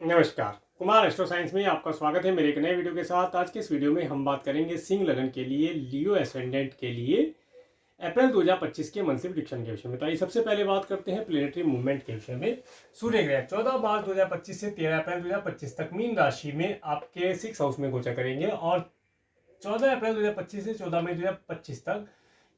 नमस्कार, Kumar astro science में आपका स्वागत है मेरे एक नए वीडियो के साथ। आज के इस वीडियो में हम बात करेंगे सिंह लगन के लिए, लियो एसेंडेंट के लिए अप्रैल 2025 के मंथली प्रेडिक्शन के विषय में। तो आइए सबसे पहले बात करते हैं प्लेनेटरी मूवमेंट के विषय में। सूर्य ग्रह 14 मार्च 2025 से 13 अप्रैल 2025 तक मीन राशि में आपके 6 हाउस में गोचर करेंगे और 14 अप्रैल 2025 से 14 मई 2025 तक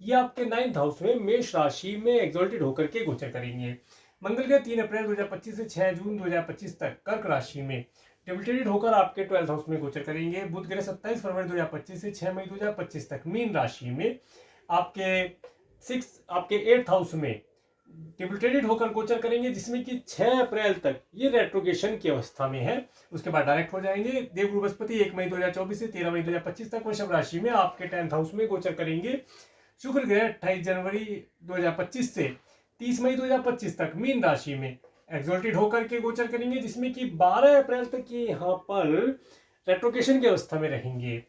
ये आपके 9th हाउस में मेष राशि में एक्सॉल्टेड होकर के गोचर करेंगे। मंगल ग्रह 3 अप्रैल 2025 से 6 जून 2025 तक कर्क राशि में डिबिटेटेड होकर आपके 12th हाउस में गोचर करेंगे। बुध ग्रह 27 फरवरी 2025 से 6 मई 2025 तक मीन राशि में आपके 8th हाउस में डिबिटेटेड होकर गोचर करेंगे, जिसमें कि 6 अप्रैल तक ये रेट्रोगेशन की अवस्था में है। उसके बाद डायरेक्ट हो जाएंगे। देवगुरु बृहस्पति 1 मई 2024 से 13 मई 2025 तक वृषभ राशि में आपके 10th हाउस में गोचर करेंगे। शुक्र ग्रह 28 जनवरी 2025 से 30 मई 2025 तक मीन राशि में एक्सॉल्टेड होकर के गोचर करेंगे, जिसमें कि 12 अप्रैल तक ये यहाँ पर रेट्रोगेशन की अवस्था में रहेंगे।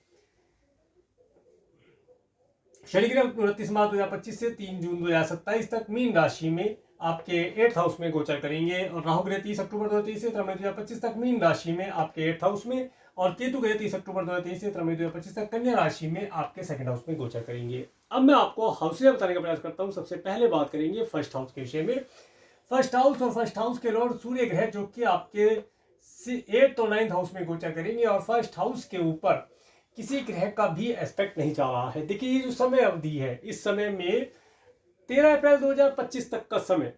शनि ग्रह 29 मार्च 2025 से 3 जून 2027 तक मीन राशि में आपके 8th हाउस में गोचर करेंगे और राहु ग्रह 30 अक्टूबर 2023 से 13 मई 2025 तक मीन राशि में आपके 8th हाउस में और केतु ग्रह 30 अक्टूबर 2023 से 13 मई 2025 तक कन्या राशि में आपके 2nd हाउस में गोचर करेंगे। अब मैं आपको हाउसेज बताने का प्रयास करता हूं। सबसे पहले बात करेंगे फर्स्ट हाउस के विषय में। फर्स्ट हाउस और फर्स्ट हाउस के लॉर्ड सूर्य ग्रह जो कि आपके 8th और 9th हाउस में गोचर करेंगे और फर्स्ट हाउस के ऊपर किसी ग्रह का भी एस्पेक्ट नहीं जा रहा है। देखिए, ये जो समय अवधि है, इस समय में 13 अप्रैल 2025 तक का समय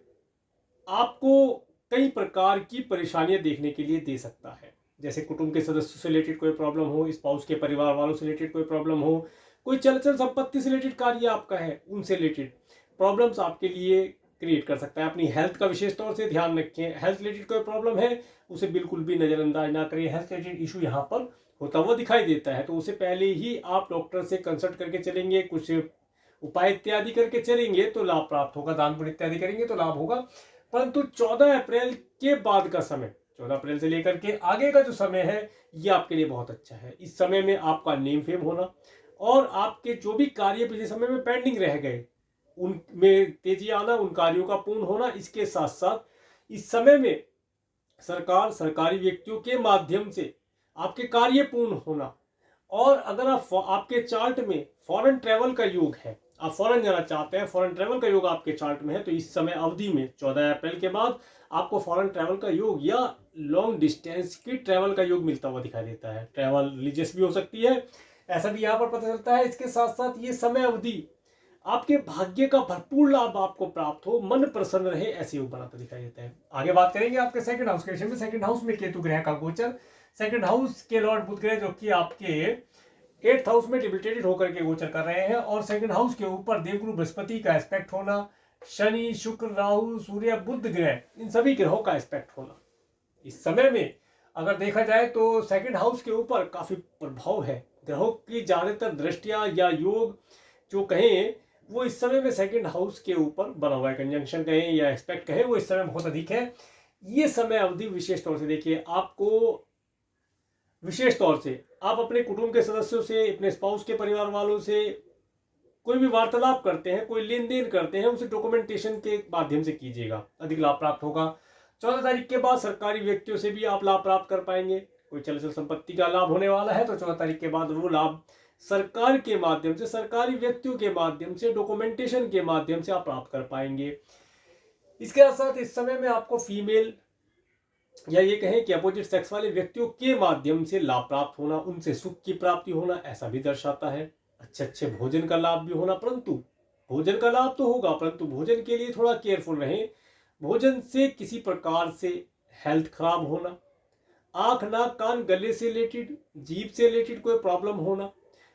आपको कई प्रकार की परेशानियां देखने के लिए दे सकता है। जैसे कुटुंब के सदस्यों से रिलेटेड कोई प्रॉब्लम हो, स्पाउस के परिवार वालों से रिलेटेड कोई प्रॉब्लम हो, कोई चल संपत्ति से रिलेटेड कार्य आपका है, उनसे रिलेटेड प्रॉब्लम्स आपके लिए क्रिएट कर सकता है। अपनी हेल्थ का विशेष तौर से ध्यान रखें। हेल्थ रिलेटेड कोई प्रॉब्लम है, उसे बिल्कुल भी नजरअंदाज ना करें। हेल्थ रिलेटेड इशू यहाँ पर होता हुआ दिखाई देता है, तो उसे पहले ही आप डॉक्टर से कंसल्ट करके चलेंगे, कुछ उपाय इत्यादि करके चलेंगे तो लाभ प्राप्त होगा। दान पुण्य इत्यादि करेंगे तो लाभ होगा। परंतु 14 अप्रैल के बाद का समय, 14 अप्रैल से लेकर के आगे का जो समय है, ये आपके लिए बहुत अच्छा है। इस समय में आपका नेम फेम होना और आपके जो भी कार्य पिछले समय में पेंडिंग रह गए, उनमें तेजी आना, उन कार्यों का पूर्ण होना। इसके साथ साथ इस समय में सरकार, सरकारी व्यक्तियों के माध्यम से आपके कार्य पूर्ण होना। और अगर आपके चार्ट में फॉरेन ट्रेवल का योग है, आप फॉरेन जाना चाहते हैं, फॉरेन ट्रेवल का योग आपके चार्ट में है, तो इस समय अवधि में 14 अप्रैल के बाद आपको फॉरेन ट्रेवल का योग या लॉन्ग डिस्टेंस की ट्रेवल का योग मिलता हुआ दिखाई देता है। ट्रेवल रिलीजियस भी हो सकती है, ऐसा भी यहाँ पर पता चलता है। इसके साथ साथ ये समय अवधि आपके भाग्य का भरपूर लाभ आपको प्राप्त हो, मन प्रसन्न रहे, ऐसे योग बनाता दिखाई देता है। आगे बात करेंगे आपके 2nd हाउस के विषय में। 2nd हाउस में केतु ग्रह का गोचर। 2nd हाउस के लॉर्ड बुध ग्रह जो कि आपके 8th हाउस में डिबिटेटेड होकर के गोचर कर रहे हैं और 2nd हाउस के ऊपर देवगुरु बृहस्पति का एस्पेक्ट होना, शनि, शुक्र, राहु, सूर्य, बुध ग्रह, इन सभी ग्रहों का एस्पेक्ट होना। इस समय में अगर देखा जाए तो 2nd हाउस के ऊपर काफी प्रभाव है। ग्रहों की ज्यादातर दृष्टियां या योग जो कहें, वो इस समय में 2nd हाउस के ऊपर बना हुआ है। कंजंक्शन कहें या एस्पेक्ट कहें, वो इस समय बहुत अधिक है। ये समय अवधि विशेष तौर से देखिए, आपको विशेष तौर से आप अपने कुटुंब के सदस्यों से, अपने स्पाउस के परिवार वालों से कोई भी वार्तालाप करते हैं, कोई लेन देन करते हैं, उसे डॉक्यूमेंटेशन के माध्यम से कीजिएगा, अधिक लाभ प्राप्त होगा। 14 तारीख के बाद सरकारी व्यक्तियों से भी आप लाभ प्राप्त कर पाएंगे। कोई चल संपत्ति का लाभ होने वाला है तो 14 तारीख के बाद वो लाभ सरकार के माध्यम से, सरकारी व्यक्तियों के माध्यम से, डॉक्यूमेंटेशन के माध्यम से आप प्राप्त कर पाएंगे। इसके साथ इस समय में आपको फीमेल या ये कहें कि अपोजिट सेक्स वाले व्यक्तियों के माध्यम से लाभ प्राप्त होना, उनसे सुख की प्राप्ति होना, ऐसा भी दर्शाता है। अच्छे अच्छे भोजन का लाभ भी होना, परंतु भोजन का लाभ तो होगा, परंतु भोजन के लिए थोड़ा केयरफुल रहें। भोजन से किसी प्रकार से हेल्थ खराब होना, आंख, नाक, कान, गले से रिलेटेड, जीभ से रिलेटेड कोई प्रॉब्लम होना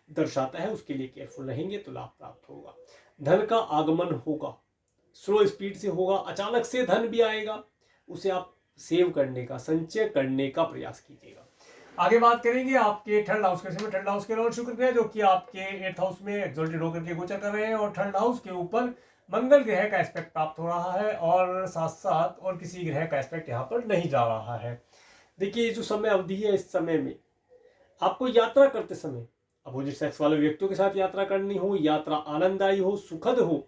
दर्शाता है। उसके लिए केयरफुल रहेंगे तो लाभ प्राप्त होगा। धन का आगमन होगा, स्लो स्पीड से होगा, अचानक से धन भी आएगा, उसे आप सेव करने का, संचय करने का प्रयास कीजिएगा। आगे बात करेंगे आपके 3rd हाउस के विषय में। 3rd हाउस के लॉर्ड शुक्र ग्रह जो कि आपके 8th हाउस में एक्सॉल्टेड होकर के गोचर कर रहे हैं और 3rd हाउस के ऊपर मंगल ग्रह का एस्पेक्ट प्राप्त हो रहा है और साथ साथ और किसी ग्रह का एस्पेक्ट यहाँ पर नहीं जा रहा है। देखिए, ये जो समय अवधि है, इस समय में आपको यात्रा करते समय अपोजिट सेक्स वाले व्यक्तियों के साथ यात्रा करनी हो, यात्रा आनंददायी हो, सुखद हो,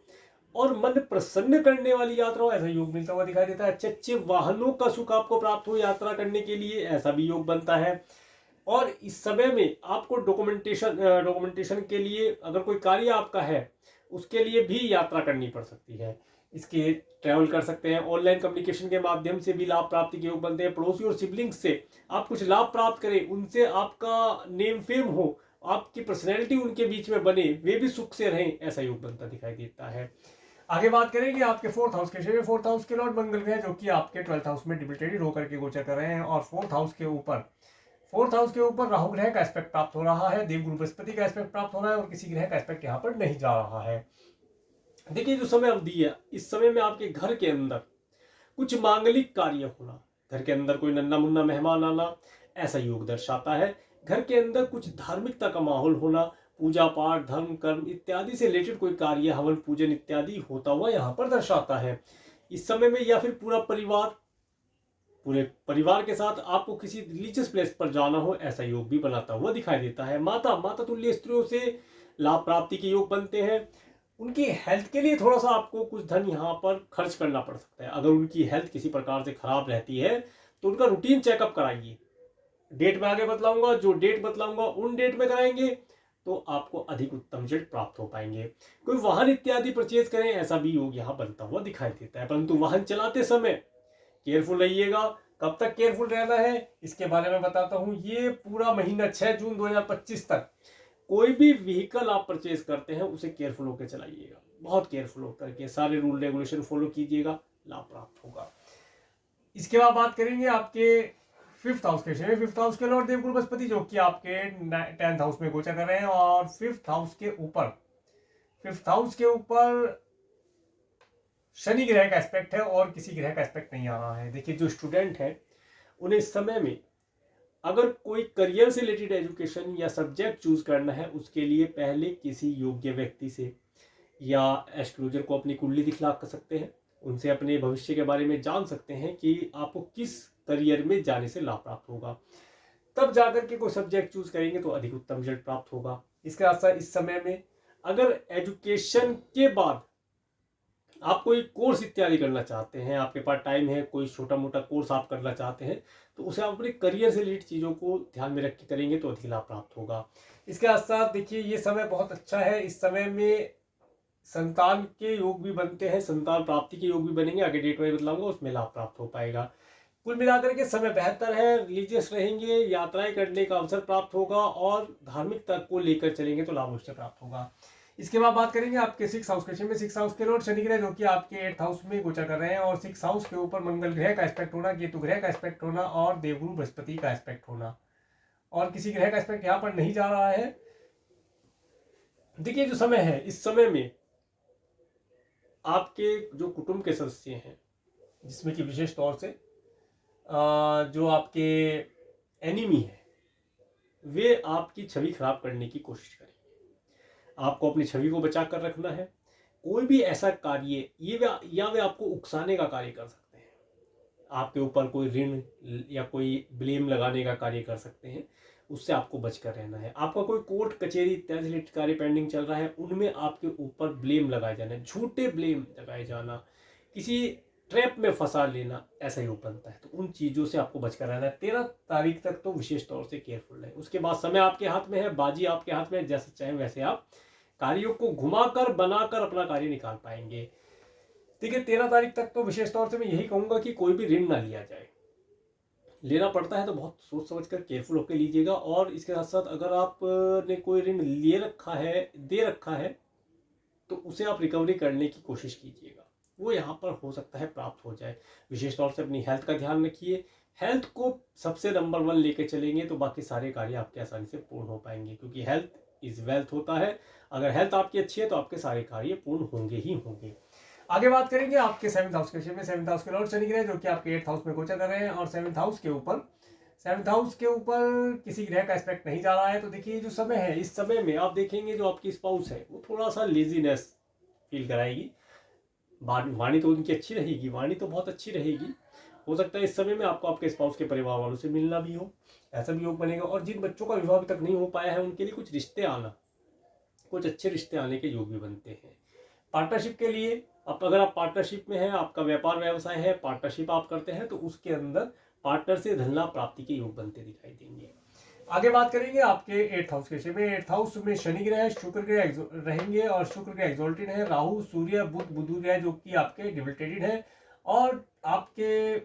और मन प्रसन्न करने वाली यात्रा हो, ऐसा योग मिलता हुआ दिखाई देता है। अच्छे अच्छे वाहनों का सुख आपको प्राप्त हो यात्रा करने के लिए, ऐसा भी योग बनता है। और इस समय में आपको डॉक्यूमेंटेशन के लिए अगर कोई कार्य आपका है उसके लिए भी यात्रा करनी पड़ सकती है। इसके ट्रैवल कर सकते हैं। ऑनलाइन कम्युनिकेशन के माध्यम से भी लाभ प्राप्ति के योग बनते हैं। पड़ोसी और सिबलिंग्स से आप कुछ लाभ प्राप्त करें, उनसे आपका नेम फेम हो, आपकी पर्सनैलिटी उनके बीच में बने, वे भी सुख से रहें, ऐसा योग बनता दिखाई देता है। आगे बात करेंगे आपके फोर्थ हाउस के। फोर्थ हाउस के लॉर्ड मंगल ग्रह जो कि आपके 12th हाउस में डिबिटेटेड होकर के गोचर कर रहे हैं, और फोर्थ हाउस के ऊपर राहु ग्रह का एस्पेक्ट प्राप्त हो रहा है, देवगुरु बृहस्पति का एस्पेक्ट प्राप्त हो रहा है, और किसी ग्रह का एस्पेक्ट यहाँ पर नहीं जा रहा है। देखिए जो समय अवधि है, इस समय में आपके घर के अंदर कुछ मांगलिक कार्य होना, घर के अंदर कोई नन्ना मुन्ना मेहमान आना, ऐसा योग दर्शाता है। घर के अंदर कुछ धार्मिकता का माहौल होना, पूजा पाठ धर्म कर्म इत्यादि से रिलेटेड कोई कार्य, हवन पूजन इत्यादि होता हुआ यहाँ पर दर्शाता है इस समय में। या फिर पूरे परिवार के साथ आपको किसी रिलीजियस प्लेस पर जाना हो, ऐसा योग भी बनाता हुआ दिखाई देता है। माता तुल्य स्त्रियों से लाभ प्राप्ति के योग बनते हैं। उनकी हेल्थ के लिए थोड़ा सा आपको कुछ धन यहाँ पर खर्च करना पड़ सकता है। अगर उनकी हेल्थ किसी प्रकार से खराब रहती है तो उनका रूटीन चेकअप कराइए। डेट में आगे बतलाऊंगा, जो डेट बतलाऊंगा उन डेट में कराएंगे तो आपको अधिक उत्तम रिजल्ट प्राप्त हो पाएंगे। कोई वाहन इत्यादि परचेज करें, ऐसा भी योग यहाँ बनता हुआ दिखाई देता है। परंतु वाहन चलाते समय केयरफुल रहिएगा। कब तक केयरफुल रहना है इसके बारे में बताता हूं। ये पूरा महीना 6 जून 2025 तक कोई भी व्हीकल आप परचेज करते हैं उसे केयरफुल होकर चलाइएगा, बहुत केयरफुल होकर के सारे रूल रेगुलेशन फॉलो कीजिएगा, लाभ प्राप्त होगा। इसके बाद बात करेंगे आपके फिफ्थ हाउस के लॉर्ड देवगुरु बृहस्पति जो कि आपके 10th हाउस में गोचर कर रहे हैं, और फिफ्थ हाउस के ऊपर शनि ग्रह का एस्पेक्ट है और किसी ग्रह का एस्पेक्ट नहीं आ रहा है। देखिए जो स्टूडेंट है उन्हें इस समय में अगर कोई करियर से रिलेटेड एजुकेशन या सब्जेक्ट चूज करना है, उसके लिए पहले किसी योग्य व्यक्ति से या एस्ट्रोलॉजर को अपनी कुंडली दिखला कर सकते हैं, उनसे अपने भविष्य के बारे में जान सकते हैं कि आपको किस करियर में जाने से लाभ प्राप्त होगा। तब जाकर के कोई सब्जेक्ट चूज करेंगे तो अधिक उत्तम रिजल्ट प्राप्त होगा। इसके साथ इस समय में अगर एजुकेशन के बाद आप कोई कोर्स इत्यादि करना चाहते हैं, आपके पास टाइम है, कोई छोटा मोटा कोर्स आप करना चाहते हैं, तो उसे आप अपने करियर से रिलेटेड चीज़ों को ध्यान में रख के करेंगे तो अधिक लाभ प्राप्त होगा। इसके साथ देखिए ये समय बहुत अच्छा है। इस समय में संतान के योग भी बनते हैं, संतान प्राप्ति के योग भी बनेंगे, आगे डेट वाइज बतलाऊंगा, उसमें लाभ प्राप्त हो पाएगा। कुल मिलाकर के समय बेहतर है, रिलीजियस रहेंगे, यात्राएं करने का अवसर प्राप्त होगा, और धार्मिक तर्क को लेकर चलेंगे तो लाभ उससे प्राप्त होगा। इसके बाद बात करेंगे आपके 6th हाउस के लॉर्ड शनि ग्रह जो कि आपके 8th हाउस में गोचर कर रहे हैं, और 6th हाउस के ऊपर मंगल ग्रह का एस्पेक्ट होना, केतु ग्रह का एस्पेक्ट होना, और देवगुरु बृहस्पति का एस्पेक्ट होना, और किसी ग्रह का एस्पेक्ट यहाँ पर नहीं जा रहा है। देखिए जो समय है, इस समय में आपके जो कुटुंब के सदस्य हैं, जिसमें कि विशेष तौर से जो आपके एनिमी है, वे आपकी छवि खराब करने की कोशिश करेंगे। आपको अपनी छवि को बचा कर रखना है। कोई भी ऐसा कार्य या वे आपको उकसाने का कार्य कर सकते हैं, आपके ऊपर कोई ऋण या कोई ब्लेम लगाने का कार्य कर सकते हैं, उससे आपको बचकर रहना है। आपका कोई कोर्ट कचहरी इत्यादि रिलेटेड कार्य पेंडिंग चल रहा है, उनमें आपके ऊपर ब्लेम लगाए जाना, झूठे ब्लेम लगाए जाना, किसी ट्रैप में फंसा लेना, ऐसा ही बनता है। तो उन चीज़ों से आपको बचकर रहना है। 13 तारीख तक तो विशेष तौर से केयरफुल रहे। उसके बाद समय आपके हाथ में है, बाजी आपके हाथ में है, जैसे चाहे वैसे आप कार्यों को घुमाकर बनाकर अपना कार्य निकाल पाएंगे। ठीक है, 13 तारीख तक तो विशेष तौर से मैं यही कहूंगा कि कोई भी ऋण ना लिया जाए। लेना पड़ता है तो बहुत सोच समझ कर केयरफुल होकर लीजिएगा। और इसके साथ साथ अगर आपने कोई ऋण ले रखा है, दे रखा है, तो उसे आप रिकवरी करने की कोशिश कीजिएगा, वो यहाँ पर हो सकता है प्राप्त हो जाए। विशेष तौर से अपनी हेल्थ का ध्यान रखिए। हेल्थ को सबसे नंबर 1 लेके चलेंगे तो बाकी सारे कार्य आपके आसानी से पूर्ण हो पाएंगे, क्योंकि हेल्थ इज वेल्थ होता है। अगर हेल्थ आपकी अच्छी है तो आपके सारे कार्य पूर्ण होंगे ही होंगे। आगे बात करेंगे आपके 7th हाउस के विषय में। 7th हाउस के लॉर्ड शनि ग्रह जो कि आपके 8th हाउस में गोचर कर रहे हैं, और 7th हाउस के ऊपर किसी ग्रह का एस्पेक्ट नहीं जा रहा है। तो देखिए जो समय है, इस समय में आप देखेंगे जो आपकी स्पाउस है वो थोड़ा सा लेजीनेस फील कराएगी। वाणी तो उनकी अच्छी रहेगी, वाणी तो बहुत अच्छी रहेगी। हो सकता है इस समय में आपको आपके स्पाउस के परिवार वालों से मिलना भी हो, ऐसा भी योग बनेगा। और जिन बच्चों का विवाह अभी तक नहीं हो पाया है उनके लिए कुछ अच्छे रिश्ते आने के योग भी बनते हैं। पार्टनरशिप के लिए अब अगर आप पार्टनरशिप में हैं, आपका व्यापार व्यवसाय है, पार्टनरशिप आप करते हैं, तो उसके अंदर पार्टनर से धन लाभ प्राप्ति के योग बनते दिखाई देंगे। आगे बात करेंगे आपके 8th हाउस के विषय में। 8th हाउस में शनि ग्रह, शुक्र ग्रह रहेंगे और शुक्र ग्रह एक्सोल्टेड है, राहु, सूर्य, बुध ग्रह जो कि आपके डिबिलिटेटेड है, और आपके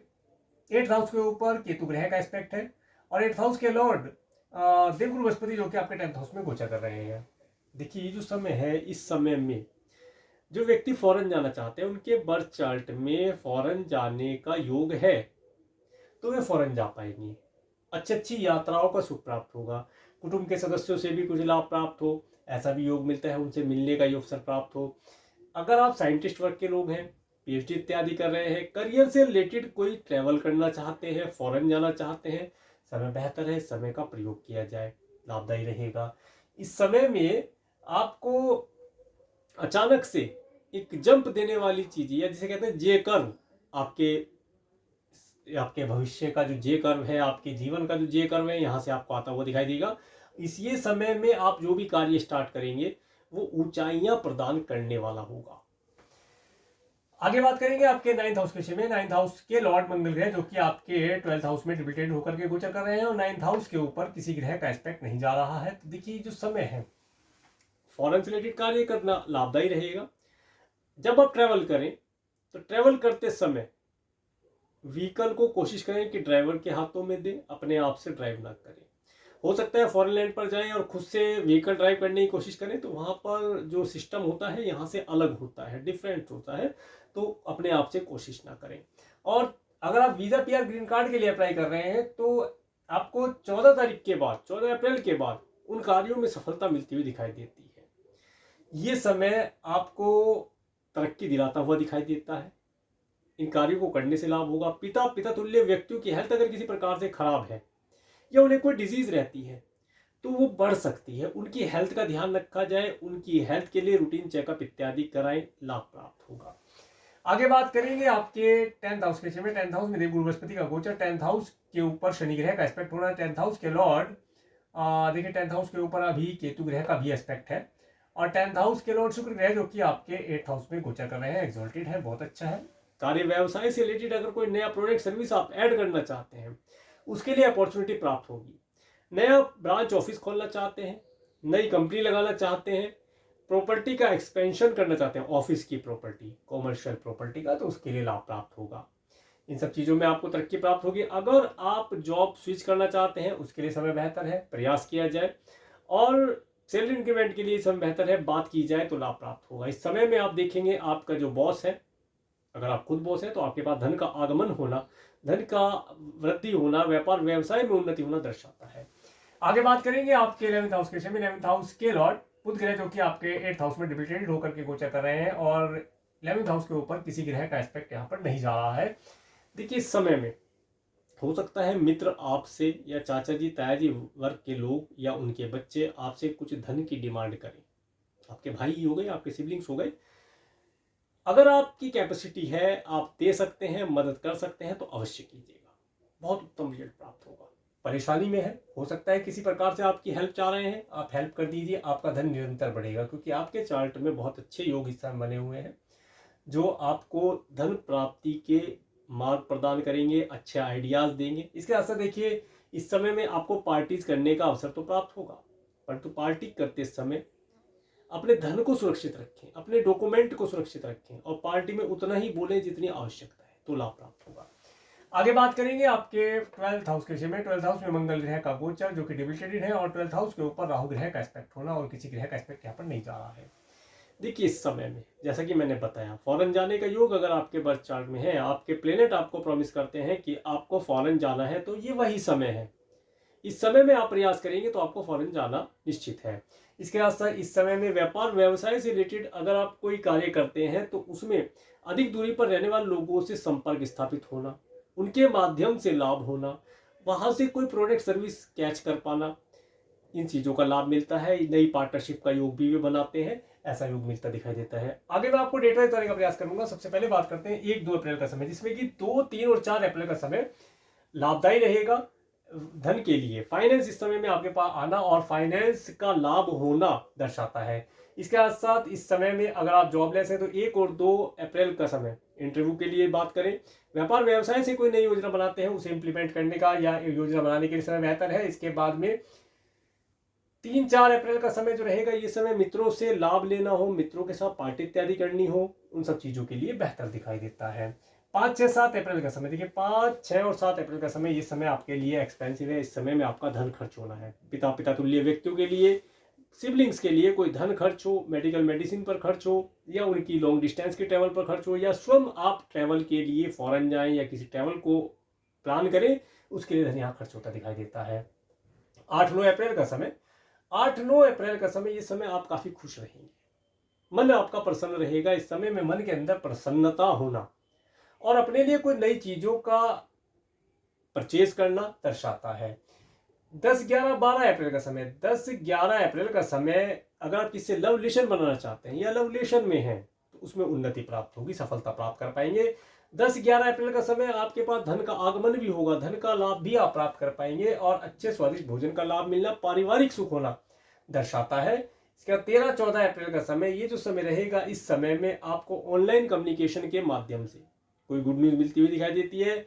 8th हाउस के ऊपर केतु ग्रह का एस्पेक्ट है, और 8th हाउस के लॉर्ड देवगुरु बृहस्पति जो कि आपके 10th हाउस में गोचर कर रहे हैं। देखिए ये जो समय है, इस समय में जो व्यक्ति फॉरेन जाना चाहते हैं उनके बर्थ चार्ट में फॉरेन जाने का योग है, तो वे फॉरेन जा पाएंगे। अच्छी यात्राओं का सुख प्राप्त होगा, कुटुंब के सदस्यों से भी कुछ लाभ प्राप्त हो, ऐसा भी योग मिलता है, उनसे मिलने का योग अवसर प्राप्त हो। अगर आप साइंटिस्ट वर्ग के लोग हैं, पीएचडी इत्यादि कर रहे हैं, करियर से रिलेटेड कोई ट्रैवल करना चाहते हैं, फॉरेन जाना चाहते हैं, समय बेहतर है, समय का प्रयोग किया जाए, लाभदायी रहेगा। इस समय में आपको अचानक से एक जंप देने वाली चीज, या जिसे कहते हैं जे कर्व, आपके भविष्य का जो जे कर्व है, आपके जीवन का जो जे कर्व है, यहाँ से आपको आता हुआ दिखाई देगा। इस ये समय में आप जो भी कार्य स्टार्ट करेंगे वो ऊंचाइयां प्रदान करने वाला होगा। आगे बात करेंगे आपके 9th हाउस के विषय में। 9th हाउस के लॉर्ड मंगल ग्रह जो कि आपके 12th हाउस में डिबिटेड होकर के गोचर कर रहे हैं, और 9th हाउस के ऊपर किसी ग्रह का एस्पेक्ट नहीं जा रहा है। तो देखिए जो समय है, फॉरेन से रिलेटेड कार्य करना लाभदायी रहेगा। जब आप ट्रैवल करें तो ट्रैवल करते समय व्हीकल को कोशिश करें कि ड्राइवर के हाथों में दें, अपने आप से ड्राइव ना करें। हो सकता है फॉरेन लैंड पर जाएं और खुद से व्हीकल ड्राइव करने की कोशिश करें, तो वहाँ पर जो सिस्टम होता है यहाँ से अलग होता है, डिफरेंट होता है, तो अपने आप से कोशिश ना करें। और अगर आप वीज़ा पीआर ग्रीन कार्ड के लिए अप्लाई कर रहे हैं तो आपको 14 तारीख के बाद, 14 अप्रैल के बाद उन कार्यों में सफलता मिलती हुई दिखाई देती है। ये समय आपको तरक्की दिलाता हुआ दिखाई देता है, इन कार्यों को करने से लाभ होगा। पिता तुल्य व्यक्तियों की हेल्थ अगर किसी प्रकार से खराब है या उन्हें कोई डिजीज रहती है तो वो बढ़ सकती है, उनकी हेल्थ का ध्यान रखा जाए, उनकी हेल्थ के लिए रूटीन चेकअप इत्यादि कराएं, लाभ प्राप्त होगा। आगे बात करेंगे आपके 10th हाउस के विषय में। 10th हाउस में देवगुरु बृहस्पति का गोचर, 10th हाउस के ऊपर शनि ग्रह का एस्पेक्ट हो रहा है। 10th हाउस के लॉर्ड देखिए 10th हाउस के ऊपर अभी केतु ग्रह का भी एस्पेक्ट है, और 10th हाउस के लॉर्ड शुक्र ग्रह जो कि आपके 8th हाउस में गोचर कर रहे हैं, एक्सॉल्टेड है, बहुत अच्छा है। कार्य व्यवसाय से रिलेटेड अगर कोई नया प्रोडक्ट सर्विस आप ऐड करना चाहते हैं उसके लिए अपॉर्चुनिटी प्राप्त होगी। नया ब्रांच ऑफिस खोलना चाहते हैं, नई कंपनी लगाना चाहते हैं, प्रॉपर्टी का एक्सपेंशन करना चाहते हैं, ऑफिस की प्रॉपर्टी, कॉमर्शियल प्रॉपर्टी का, तो उसके लिए लाभ प्राप्त होगा। इन सब चीज़ों में आपको तरक्की प्राप्त होगी। अगर आप जॉब स्विच करना चाहते हैं उसके लिए समय बेहतर है, प्रयास किया जाए, और सैलरी इंक्रीमेंट के लिए समय बेहतर है, बात की जाए तो लाभ प्राप्त होगा। इस समय में आप देखेंगे आपका जो बॉस है, अगर आप खुद बॉस हैं तो आपके पास धन का आगमन होना, धन का वृद्धि होना, व्यापार व्यवसाय में उन्नति होना दर्शाता है। आगे बात करेंगे आपके 11th हाउस के विषय में। 11th हाउस के लॉर्ड बुध ग्रह जो कि आपके 8th हाउस में डिबिटेटेड होकर के गोचर कर रहे हैं, और 11th हाउस के ऊपर किसी ग्रह का एस्पेक्ट यहाँ पर नहीं जा रहा है। देखिए इस समय में हो सकता है मित्र आपसे या चाचा जी ताया जी वर्ग के लोग या उनके बच्चे आपसे कुछ धन की डिमांड करें। आपके भाई हो गए, आपके सिबलिंग्स हो गए, अगर आपकी कैपेसिटी है, आप दे सकते हैं, मदद कर सकते हैं, तो अवश्य कीजिएगा, बहुत उत्तम रिजल्ट प्राप्त होगा। परेशानी में है, हो सकता है किसी प्रकार से आपकी हेल्प चाह रहे हैं, आप हेल्प कर दीजिए, आपका धन निरंतर बढ़ेगा, क्योंकि आपके चार्ट में बहुत अच्छे योग इस समय बने हुए हैं जो आपको धन प्राप्ति के मार्ग प्रदान करेंगे, अच्छे आइडियाज देंगे। इसके साथ देखिए इस समय में आपको पार्टीज करने का अवसर तो प्राप्त होगा, परंतु पार्टी करते समय अपने धन को सुरक्षित रखें, अपने डॉक्यूमेंट को सुरक्षित रखें, और पार्टी में उतना ही बोलें जितनी आवश्यकता है, तो लाभ प्राप्त होगा। आगे बात करेंगे आपके 12th हाउस के विषय में। 12th हाउस में मंगल ग्रह का गोचर जो कि डिबिलिटेटेड है, और 12th हाउस के ऊपर राहु ग्रह का एस्पेक्ट होना, और किसी ग्रह का एस्पेक्ट यहाँ पर नहीं जा रहा है। देखिए इस समय में जैसा कि मैंने बताया, फॉरेन जाने का योग अगर आपके बर्थ चार्ट में है, आपके प्लेनेट आपको प्रॉमिस करते हैं कि आपको फॉरेन जाना है, तो ये वही समय है। इस समय में आप प्रयास करेंगे तो आपको फॉरेन जाना निश्चित है। इसके साथ इस समय में व्यापार व्यवसाय से रिलेटेड अगर आप कोई कार्य करते हैं तो उसमें अधिक दूरी पर रहने वाले लोगों से संपर्क स्थापित होना, उनके माध्यम से लाभ होना, वहां से कोई प्रोडक्ट सर्विस कैच कर पाना, इन चीज़ों का लाभ मिलता है। नई पार्टनरशिप का योग भी बनाते हैं, ऐसा योग मिलता दिखाई देता है। आगे मैं आपको डेट वाइज बताने का प्रयास करूंगा। सबसे पहले बात करते हैं 1-2 अप्रैल का समय, जिसमें कि 2, 3 और 4 अप्रैल का समय लाभदायी रहेगा धन के लिए। फाइनेंस इस समय में आपके पास आना और फाइनेंस का लाभ होना दर्शाता है। इसके साथ साथ इस समय में अगर आप जॉबलेस हैं तो 1 और 2 अप्रैल का समय इंटरव्यू के लिए बात करें। व्यापार व्यवसाय से कोई नई योजना बनाते हैं उसे इंप्लीमेंट करने का या योजना बनाने के लिए समय बेहतर है। इसके बाद में 3-4 अप्रैल का समय जो रहेगा, ये समय मित्रों से लाभ लेना हो, मित्रों के साथ पार्टी इत्यादि करनी हो, उन सब चीज़ों के लिए बेहतर दिखाई देता है। 5-6-7 अप्रैल का समय, देखिए 5, 6 और 7 अप्रैल का समय, ये समय आपके लिए एक्सपेंसिव है। इस समय में आपका धन खर्च होना है। पिता तुल्य व्यक्तियों के लिए, सिबलिंग्स के लिए कोई धन खर्च हो, मेडिकल मेडिसिन पर खर्च हो, या उनकी लॉन्ग डिस्टेंस के ट्रैवल पर खर्च हो, या स्वयं आप ट्रैवल के लिए फॉरेन जाएं या किसी ट्रैवल को प्लान करें, उसके लिए धन यहाँ खर्च होता दिखाई देता है। 8-9 अप्रैल का समय, 8-9 अप्रैल का समय, ये समय आप काफ़ी खुश रहेंगे, मन आपका प्रसन्न रहेगा। इस समय में मन के अंदर प्रसन्नता होना और अपने लिए कोई नई चीज़ों का परचेज करना दर्शाता है। 10-11-12 अप्रैल का समय, 10-11 अप्रैल का समय अगर आप किसी लव रिलेशन बनाना चाहते हैं या लव रिलेशन में हैं तो उसमें उन्नति प्राप्त होगी, सफलता प्राप्त कर पाएंगे। 10-11 अप्रैल का समय आपके पास धन का आगमन भी होगा, धन का लाभ भी आप प्राप्त कर पाएंगे और अच्छे स्वादिष्ट भोजन का लाभ मिलना, पारिवारिक सुख होना दर्शाता है। इसके बाद 13-14 अप्रैल का समय, ये जो समय रहेगा, इस समय में आपको ऑनलाइन कम्युनिकेशन के माध्यम से कोई गुड न्यूज़ मिलती हुई दिखाई देती है।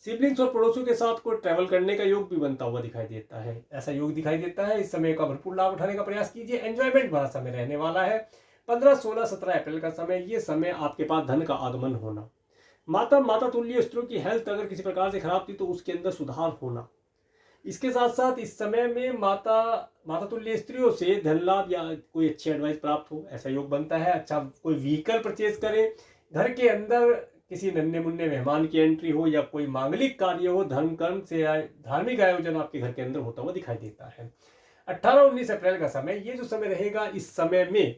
सिबलिंग्स और पड़ोसियों के साथ कोई ट्रैवल करने का योग भी बनता हुआ दिखाई देता है, ऐसा योग दिखाई देता है। इस समय का भरपूर लाभ उठाने का प्रयास कीजिए, एंजॉयमेंट भरा समय रहने वाला है। 15-16-17 अप्रैल का समय, ये समय आपके पास धन का आगमन होना, माता तुल्य स्त्रियों की हेल्थ अगर किसी प्रकार से खराब थी तो उसके अंदर सुधार होना। इसके साथ साथ इस समय में माता तुल्य स्त्रियों से धन लाभ या कोई अच्छी एडवाइस प्राप्त हो, ऐसा योग बनता है। अच्छा कोई व्हीकल परचेज करें, घर के अंदर किसी नन्हे मुन्ने मेहमान की एंट्री हो या कोई मांगलिक कार्य हो, धर्म कर्म से धार्मिक आयोजन आपके घर के अंदर होता हुआ दिखाई देता है। 18-19 अप्रैल का समय, ये जो समय रहेगा, इस समय में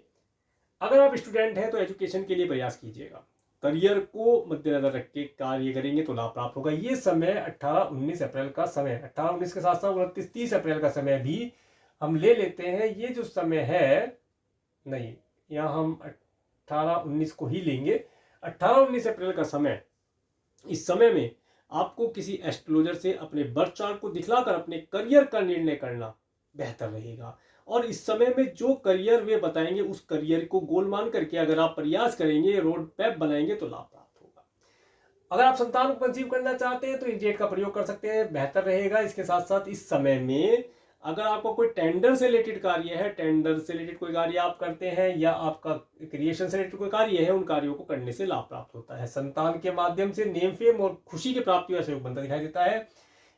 अगर आप स्टूडेंट हैं तो एजुकेशन के लिए प्रयास कीजिएगा, करियर को मद्देनजर रख के कार्य करेंगे तो लाभ प्राप्त होगा। ये समय 18-19 अप्रैल का समय, 18-19 के साथ साथ 29-30 अप्रैल का समय भी हम ले लेते हैं। ये जो समय है, नहीं, यहाँ हम 18-19 को ही लेंगे। 18-19 अप्रैल का समय, इस समय में आपको किसी एस्ट्रोलॉजर से अपने बर्थ चार्ट को दिखलाकर अपने करियर का निर्णय करना बेहतर रहेगा। और इस समय में जो करियर वे बताएंगे उस करियर को गोल मान करके अगर आप प्रयास करेंगे, रोड मैप बनाएंगे तो लाभ प्राप्त होगा। अगर आप संतान को कंसीव करना चाहते हैं तो इंजेट का प्रयोग कर सकते हैं, बेहतर रहेगा। इसके साथ साथ इस समय में अगर आपको कोई टेंडर से रिलेटेड कार्य है, टेंडर से रिलेटेड कोई कार्य आप करते हैं या आपका क्रिएशन से रिलेटेड कोई कार्य है, उन कार्यों को करने से लाभ प्राप्त होता है। संतान के माध्यम से नेम फेम और खुशी की प्राप्ति का सहयोग बनता दिखाई देता है।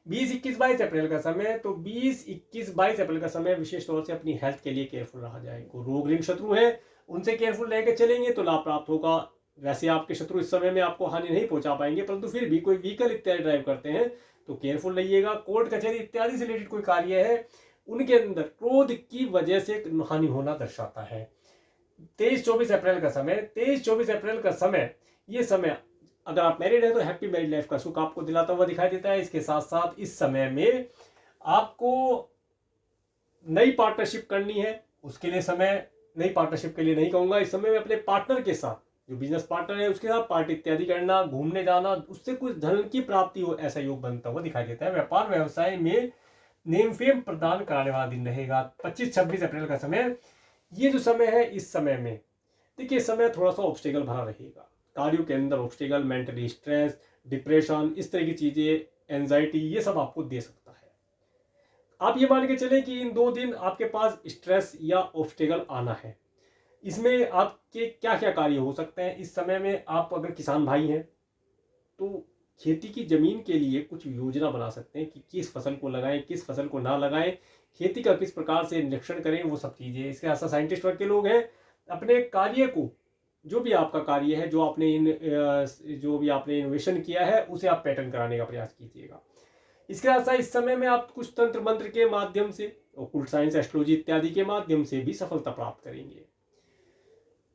20-21-22 अप्रैल का समय, तो 20-21-22 अप्रैल का समय विशेष तौर से अपनी हेल्थ के लिए केयरफुल रहा जाए। कोई रोग ऋण शत्रु है उनसे केयरफुल रह के चलेंगे तो लाभ प्राप्त होगा। वैसे आपके शत्रु इस समय में आपको हानि नहीं पहुंचा पाएंगे, परंतु फिर भी कोई व्हीकल इत्यादि ड्राइव करते हैं तो केयरफुल रहिएगा। कोर्ट कचहरी इत्यादि से रिलेटेड कोई कार्य है, उनके अंदर क्रोध की वजह से हानि होना दर्शाता है। 23-24 अप्रैल का समय, 23-24 अप्रैल का समय, ये समय अगर आप मैरिड हैं तो हैप्पी मैरिड लाइफ का सुख आपको दिलाता हुआ दिखाई देता है। इसके साथ साथ इस समय में आपको नई पार्टनरशिप करनी है, उसके लिए समय, नई पार्टनरशिप के लिए नहीं कहूंगा, इस समय में अपने पार्टनर के साथ, जो बिजनेस पार्टनर है उसके साथ पार्टी इत्यादि करना, घूमने जाना, उससे कुछ धन की प्राप्ति हो, ऐसा योग बनता हुआ दिखाई देता है। व्यापार व्यवसाय में नेम फेम प्रदान कराने वाला दिन रहेगा। 25-26 अप्रैल का समय, ये जो समय है, इस समय में देखिए समय थोड़ा सा ऑब्स्टेकल भरा रहेगा, कार्यों के अंदर ऑब्स्टेकल, मेंटली स्ट्रेस, डिप्रेशन, इस तरह की चीजें, एंजाइटी, ये सब आपको दे सकता है। आप ये मान के चलें कि इन 2 दिन आपके पास स्ट्रेस या ऑब्स्टेकल आना है। इसमें आपके क्या क्या कार्य हो सकते हैं इस समय में? आप अगर किसान भाई हैं तो खेती की जमीन के लिए कुछ योजना बना सकते हैं कि किस फसल को लगाएं, किस फसल को ना लगाएं, खेती का किस प्रकार से निरीक्षण करें, वो सब चीजें। इसके साथ साइंटिस्ट वर्ग के लोग हैं, अपने कार्य को, जो भी आपका कार्य है, जो भी आपने इनोवेशन किया है, उसे आप पैटर्न कराने का प्रयास कीजिएगा। इसके साथ साथ इस समय में आप कुछ तंत्र मंत्र के माध्यम से, ओकुल्ट साइंस, एस्ट्रोलॉजी इत्यादि के माध्यम से भी सफलता प्राप्त करेंगे।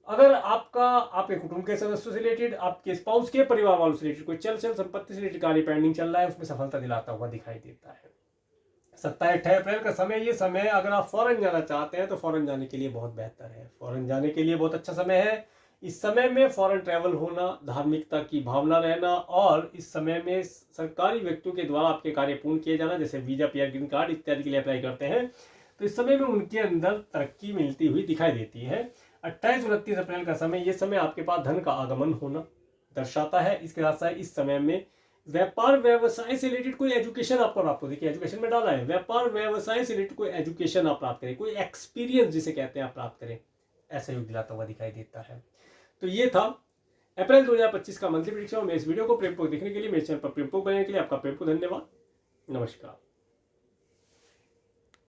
अगर आपके कुटुंब के सदस्यों से रिलेटेड, आपके स्पाउस के परिवार वालों से रिलेटेड कोई चल संपत्ति से रिलेटेड कार्य पेंडिंग चल रहा है, उसमें सफलता दिलाता हुआ दिखाई देता है। 27-28 अप्रैल का समय, ये समय अगर आप फॉरेन जाना चाहते हैं तो फॉरेन जाने के लिए बहुत बेहतर है, फॉरेन जाने के लिए बहुत अच्छा समय है। इस समय में फॉरेन ट्रैवल होना, धार्मिकता की भावना रहना और इस समय में सरकारी व्यक्तियों के द्वारा आपके कार्य पूर्ण किए जाना, जैसे वीजा, पीआर, ग्रीन कार्ड इत्यादि के लिए अप्लाई करते हैं तो इस समय में उनके अंदर तरक्की मिलती हुई दिखाई देती है। 28-29 अप्रैल का समय, ये समय आपके पास धन का आगमन होना दर्शाता है। इसके साथ साथ इस समय में व्यापार व्यवसाय से रिलेटेड कोई एजुकेशन आपको प्राप्त हो, देखिए एजुकेशन में डाला है, व्यापार व्यवसाय से रिलेटेड कोई एजुकेशन आप प्राप्त करें, कोई एक्सपीरियंस जिसे कहते हैं आप प्राप्त करें, ऐसा योग दिलाता हुआ दिखाई देता है। तो ये था अप्रैल 2025 का मंथली प्रेडिक्शन। मैं इस वीडियो को प्रेमपूर्वक देखने के लिए, मेरे चैनल पर प्रेमपूर्वक बनाने के लिए आपका प्रेमपूर्वक धन्यवाद। नमस्कार।